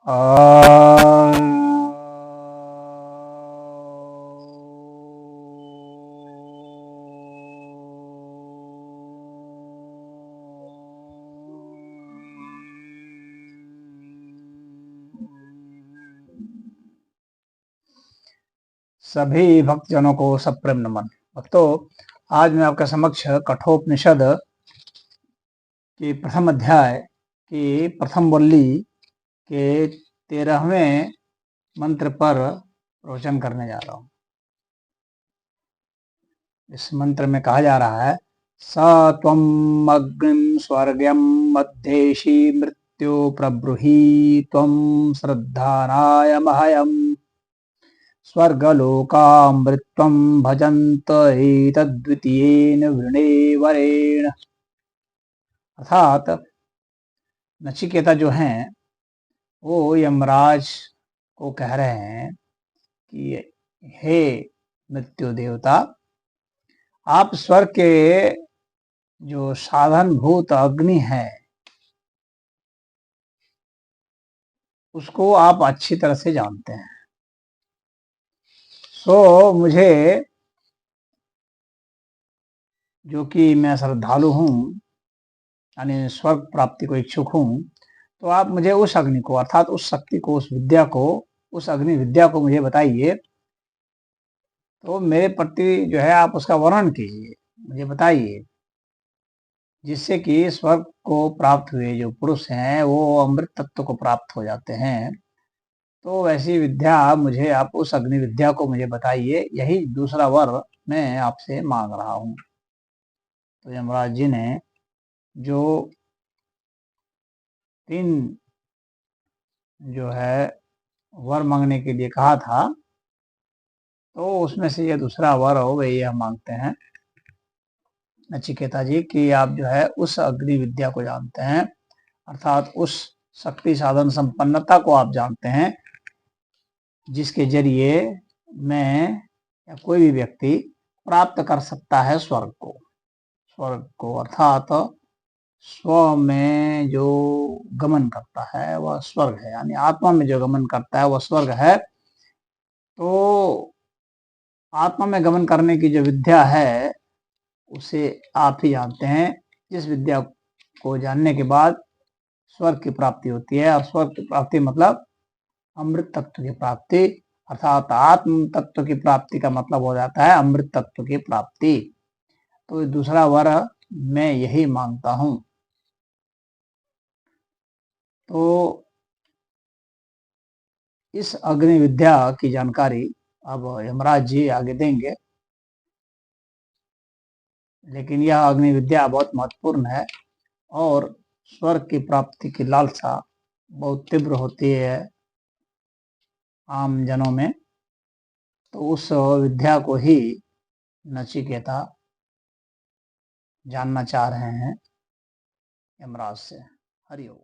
आ, सभी भक्तजनों को सप्रेम नमन। भक्तों, आज मैं आपके समक्ष कठोपनिषद के प्रथम अध्याय की प्रथम वल्ली के 13वें मंत्र पर प्रवचन करने जा रहा हूँ। इस मंत्र में कहा जा रहा है, स त्वम् अग्निं स्वर्गं मध्येषि मृत्यु प्रब्रूहि त्वं श्रद्धानायमहयम् स्वर्गलोकामृत्वं भजन्त एतद्वितीयेन वृणेवरेण। अर्थात नचिकेता जो हैं वो यमराज को कह रहे हैं कि हे मृत्यु देवता, आप स्वर्ग के जो साधनभूत अग्नि है उसको आप अच्छी तरह से जानते हैं। सो मुझे, जो कि मैं श्रद्धालु हूँ, यानी स्वर्ग प्राप्ति को इच्छुक हूँ, तो आप मुझे उस अग्नि को, अर्थात उस शक्ति को, उस विद्या को, उस अग्नि विद्या को मुझे बताइए। तो मेरे प्रति जो है आप उसका वर्णन कीजिए, मुझे बताइए, जिससे कि स्वर्ग को प्राप्त हुए जो पुरुष हैं वो अमृत तत्व को प्राप्त हो जाते हैं। तो वैसी विद्या मुझे आप, उस अग्नि विद्या को मुझे बताइए, यही दूसरा वर मैं आपसे मांग रहा हूँ। तो यमराज जी ने जो 3 जो है वर मांगने के लिए कहा था, तो उसमें से ये दूसरा वर हो वही हम मांगते हैं नचिकेता जी, कि आप जो है उस अग्नि विद्या को जानते हैं, अर्थात उस शक्ति साधन संपन्नता को आप जानते हैं, जिसके जरिए मैं या कोई भी व्यक्ति प्राप्त कर सकता है स्वर्ग को, अर्थात स्व में जो गमन करता है वह स्वर्ग है, यानी आत्मा में जो गमन करता है वह स्वर्ग है। तो आत्मा में गमन करने की जो विद्या है उसे आप ही जानते हैं, जिस विद्या को जानने के बाद स्वर्ग की प्राप्ति होती है। और स्वर्ग की प्राप्ति मतलब अमृत तत्व की प्राप्ति, अर्थात आत्म तत्व की प्राप्ति का मतलब हो जाता है अमृत तत्व की प्राप्ति। तो दूसरा वर मैं यही मांगता हूं। तो इस अग्नि विद्या की जानकारी अब यमराज जी आगे देंगे, लेकिन यह अग्नि विद्या बहुत महत्वपूर्ण है और स्वर्ग की प्राप्ति की लालसा बहुत तीव्र होती है आम जनों में। तो उस विद्या को ही नचिकेता जानना चाह रहे हैं यमराज से। हरि ओम।